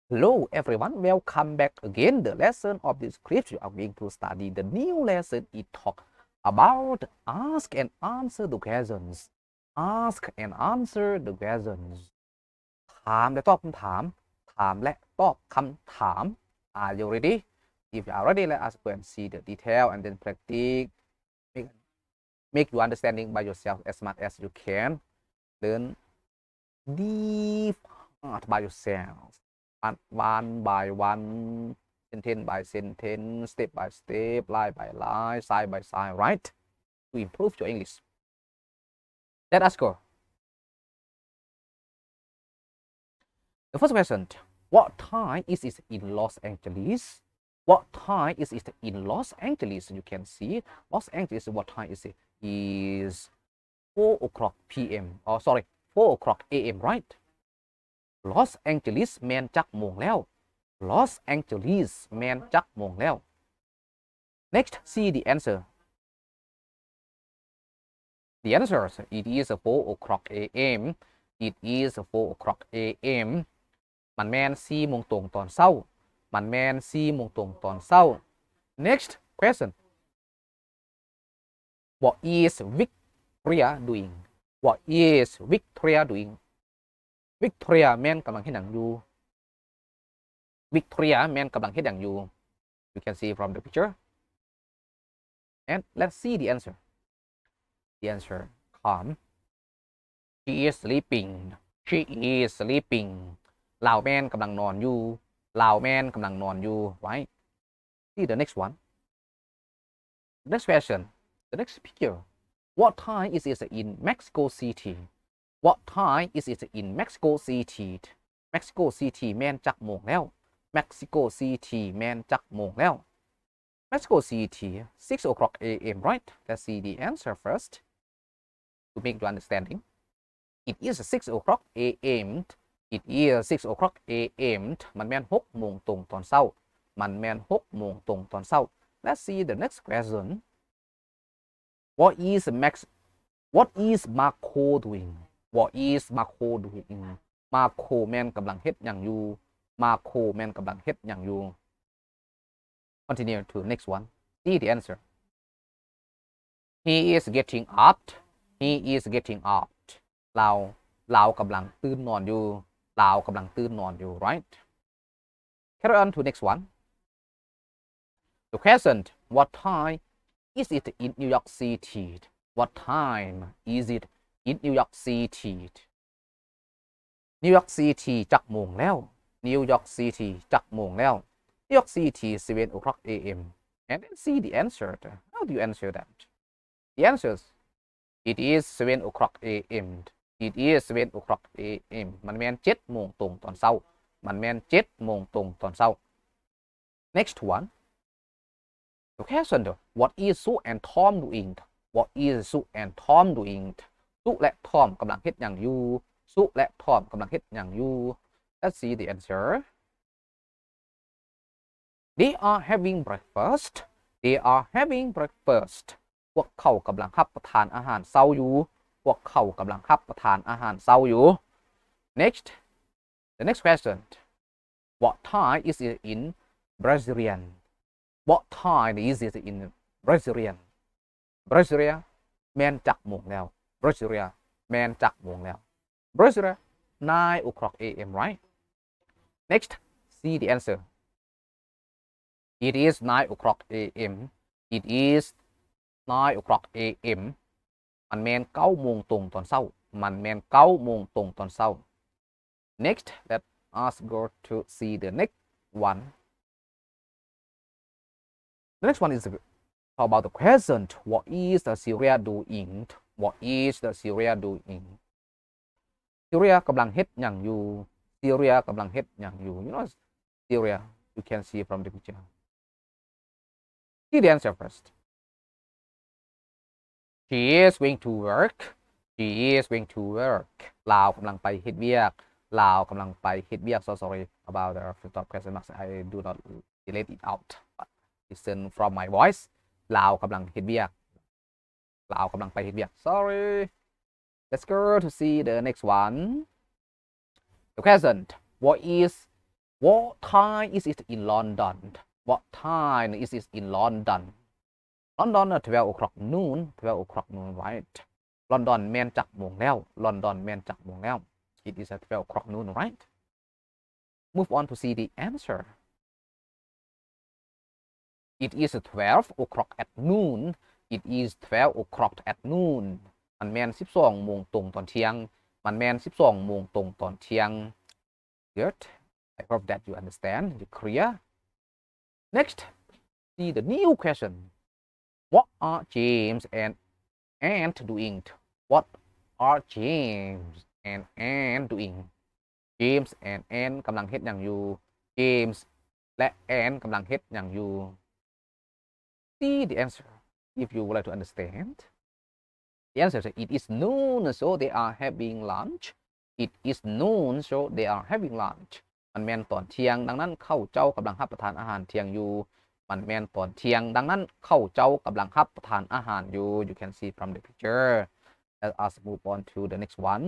Hello everyone, welcome back again. The lesson of this script you are going to study. The new lesson it talk about ask and answer the questions. Ask and answer the questions. ถามและตอบคำถาม ถามและตอบคำถาม Are you ready? If you are ready, let us go and see the detail and then practice. Make your understanding by yourself as much as you can. Learn deep by yourself.One by one, sentence by sentence, step by step, line by line, side by side, right? To improve your English. Let us go. The first question, what time is it in Los Angeles? What time is it in Los Angeles? You can see Los Angeles, what time is it? Is 4 o'clock p.m. Oh, sorry, 4 o'clock a.m., right?Los Angeles แมนจักโมงแล้ว Los Angeles แมนจักโมงแล้ว Next see the answer. The answer it is 4 o'clock a.m. It is 4 o'clock a.m. มันแมน4 โมงตรงตอนเช้า มันแมน4 โมงตรงตอนเช้า Next question. What is Victoria doing? What is Victoria doing?Victoria แม่นกำลังเฮ็ดหยังอยู่ Victoria แม่นกำลังเฮ็ดหยังอยู่ You can see from the picture and let's see the answer. The answer come. She is sleeping. She is sleeping. ลาวแม่นกำลังนอนอยู่ ลาวแม่นกำลังนอนอยู่ right? See the next one. Next question. The next picture. What time is it in Mexico City?What time is it in Mexico City? Mexico City แม่นจักโมงแล้ว Mexico City แม่นจักโมงแล้ว Mexico City 6 o'clock a.m. right? Let's see the answer first to make your understanding. It is 6 o'clock a.m. It is 6 o'clock a.m. มันแม่น6 โมงตรงตอนเช้า มันแม่น6 โมงตรงตอนเช้า Let's see the next question. What is Marco doing?What is Marco doing? Marco แม่นกำลังเฮ็ดหยังอยู่ Marco แม่นกำลังเฮ็ดหยังอยู่ Continue to next one. See the answer. He is getting up. He is getting up. เรากำลังตื่นนอนอยู่ เรากำลังตื่นนอนอยู่ right? Carry on to next one. The question, what time is it in New York City? What time is it in New York City? New York City จักโมงแล้ว New York City จักโมงแล้ว New York City 7 o'clock a.m. And then see the answer. How do you answer that? The answers. It is 7 o'clock a.m. It is 7 o'clock a.m. มันแม่น7 โมงตรงตอนเช้า มันแม่น7 โมงตรงตอนเช้า Next one. The question, what is Sue and Tom doing? What is Sue and Tom doing? สุและทอมกำลังเฮ็ดหยังอยู่สุและทอมกำลังเฮ็ดหยังอยู่ Let's see the answer. They are having breakfast. They are having breakfast. พวกเขากำลังรับประทานอาหารเช้าอยู่ พวกเขากำลังรับประทานอาหารเช้าอยู่ Next. The next question. What time is it in Brazilian? What time is it in Brazilian? Brasilia แม่นจักโมงแล้วBrasilia แมนจักโมงแล้ว Brasilia 9 o'clock a.m. right? Next, see the answer. It is 9 o'clock a.m. It is 9 o'clock a.m. มันแมน9 โมงตรงตอนเช้า มันแมน9 โมงตรงตอนเช้า Next, let us go to see the next one. The next one is about the question. What is the Syria doing?What is the Syria doing? Syria กำลังเฮ็ดหยังอยู่ Syria กำลังเฮ็ดหยังอยู่ You know Syria, you can see from the picture. See the answer first. She is going to work. She is going to work. ลาวกำลังไปเฮ็ดเวียก ลาวกำลังไปเฮ็ดเวียก So sorry about the top question marks. I do not delete it out. But listen from my voice. ลาวกำลังเฮ็ดเวียก ลาวกำลังไปเฮ็ดเวียก Sorry. Let's go to see the next one. The question. What is What time is it in London What time is it in London London 12 o'clock noon 12 o'clock noon right London แม่นจักโมงแล้ว London แม่นจักโมงแล้ว It is at 12 o'clock noon right Move on to see the answer It is 12 o'clock at noon It is 12 o'clock at noon มันแม่น12โมงตรงตอนเที่ยงมันแม่น12โมงตรงตอนเที่ยง Good I hope that you understand you clear Next see the new question What are James and Anne doing What are James and Anne doing James and Anne กำลังเฮ็ดหยังอยู่ James และ Anne กำลังเฮ็ดหยังอยู่ See the answer if you would like to understand The answer is it is noon so they are having lunch It is noon so they are having lunch มันแม่นตอนเที่ยงดังนั้นเข้าเจ้ากำลังรับประทานอาหารเที่ยงอยู่มันแม่นตอนเที่ยงดังนั้นเข้าเจ้ากำลังรับประทานอาหารอยู่ You can see from the picture Let us move on to the next one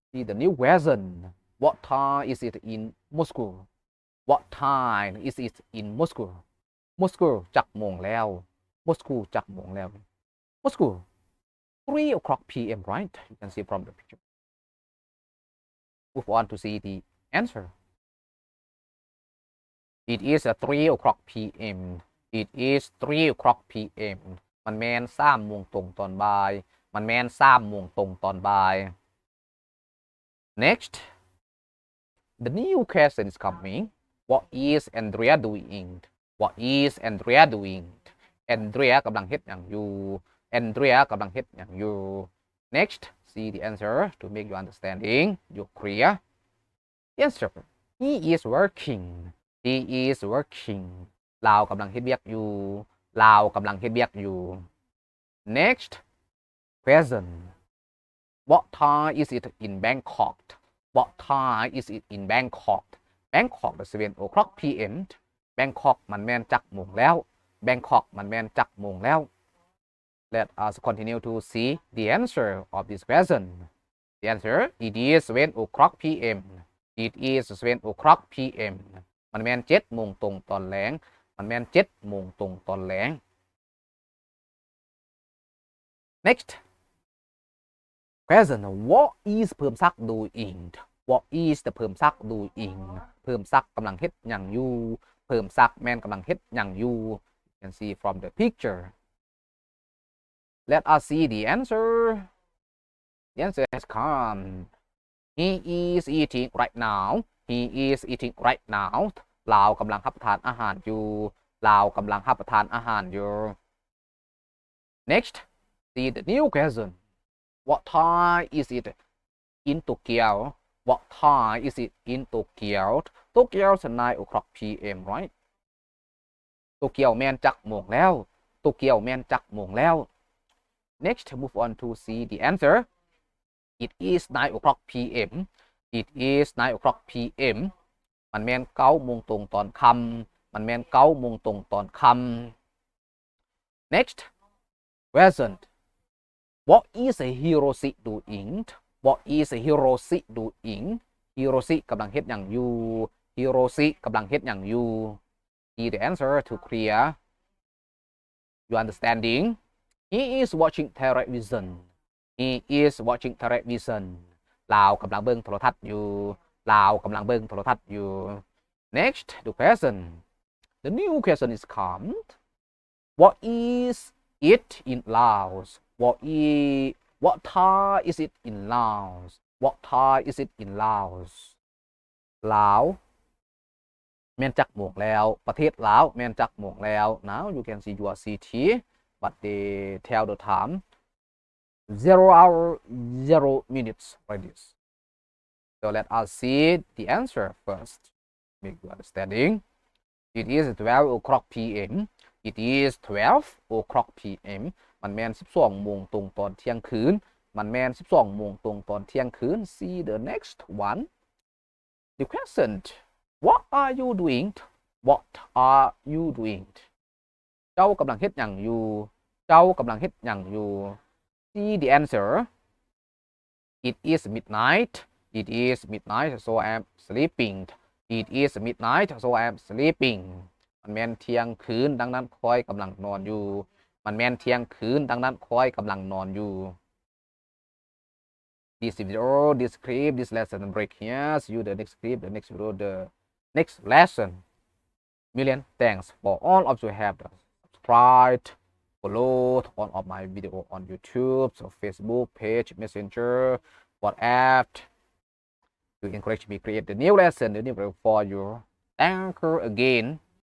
See the new question What time is it in Moscow What time is it in Moscow Moscow จักโมงแล้ว Moscow จักโมงแล้ว Moscow 3 o'clock p.m. right You can see from the picture Move on to see the answer It is 3 o'clock p.m. It is 3 o'clock p.m. มันแม่น3โมงตรงตอนบ่ายมันแม่น3โมงตรงตอนบ่าย Next The new question is coming What is Andrea doing What is Andrea doing Andrea กำลังเฮ็ดหยังอยู่ Andrea กำลังเฮ็ดหยังอยู่ Next see the answer to make you understanding you clear Answer He is working He is working ลาวกำลังเฮ็ดเวียกอยู่ลาวกำลังเฮ็ดเวียกอยู่ Next question What time is it in Bangkok What time is it in Bangkok Bangkok 7 o'clock p.m. Bangkok มันแม่นจักโมงแล้ว Bangkok มันแม่นจักโมงแล้ว Let us continue to see the answer of this question The answer It is 7 o'clock p.m. It is 7 o'clock p.m. มันแม่น7โมงตรงตอนแลงมันแม่น7โมงตรงตอนแลง Next Question What is เพิ่มซัก doing What is the เพิ่มซัก doing เพิ่มซักกำลังเฮ็ดหยังอยู่เพิ่มซักแม่นกำลังเฮ็ดหยังอยู่ You can see from the picture Let us see the answer The answer has come He is eating right now He is eating right now ลาวกำลังรับประทานอาหารอยู่ลาวกำลังรับประทานอาหารอยู่ Next see the new question What time is it in Tokyo What time is it in Tokyo Tokyo is 9 o'clock p.m. right โตเกียวแม่นจักโมงแล้วโตเกียวแม่นจักโมงแล้ว Next move on to see the answer It is 9 o'clock p.m. It is 9 o'clock p.m. มันแม่น9โมงตรงตอนค่ำมันแม่น9โมงตรงตอนค่ำ Next present What is Hiroshi doing What is Hiroshi doing Hiroshi กำลังเฮ็ดหยังอยู่ Hiroshi กำลังเฮ็ดหยังอยู่ See the answer to clear You understanding He is watching television He is watching television ลาวกำลังเบิ่งโทรทัศน์อยู่ลาวกำลังเบิ่งโทรทัศน์อยู่ Next the question The new question is come What is it in Laos What time is it in Laos What time is it in Laos ลาวแม่นจักโมงแล้วประเทศลาวแม่นจักโมงแล้ว Now you can see your city but they tell the time 0 hour 0 minutes like this So let us see the answer first make you understanding It is 12 o'clock p.m. It is 12 o'clock p.m. มันแม่น12โมงตรงตอนเที่ยงคืนมันแม่น12โมงตรงตอนเที่ยงคืน See the next one The question What are you doing What are you doing เจ้ากำลังเฮ็ดหยังอยู่เจ้ากำลังเฮ็ดหยังอยู่ See the answer It is midnight It is midnight so I am sleeping it is midnight so I am sleeping มันแม่นเที่ยงคืนดังนั้นคอยกำลังนอนอยู่มันแม่นเที่ยงคืนดังนั้นคอยกำลังนอนอยู่ this video this clip this lesson break here see you the next clip the next video the next lesson million thanks for all of you have subscribed follow all of my video on YouTube so Facebook page messenger WhatsApp to encourage me create the new lesson the new video for you thank you again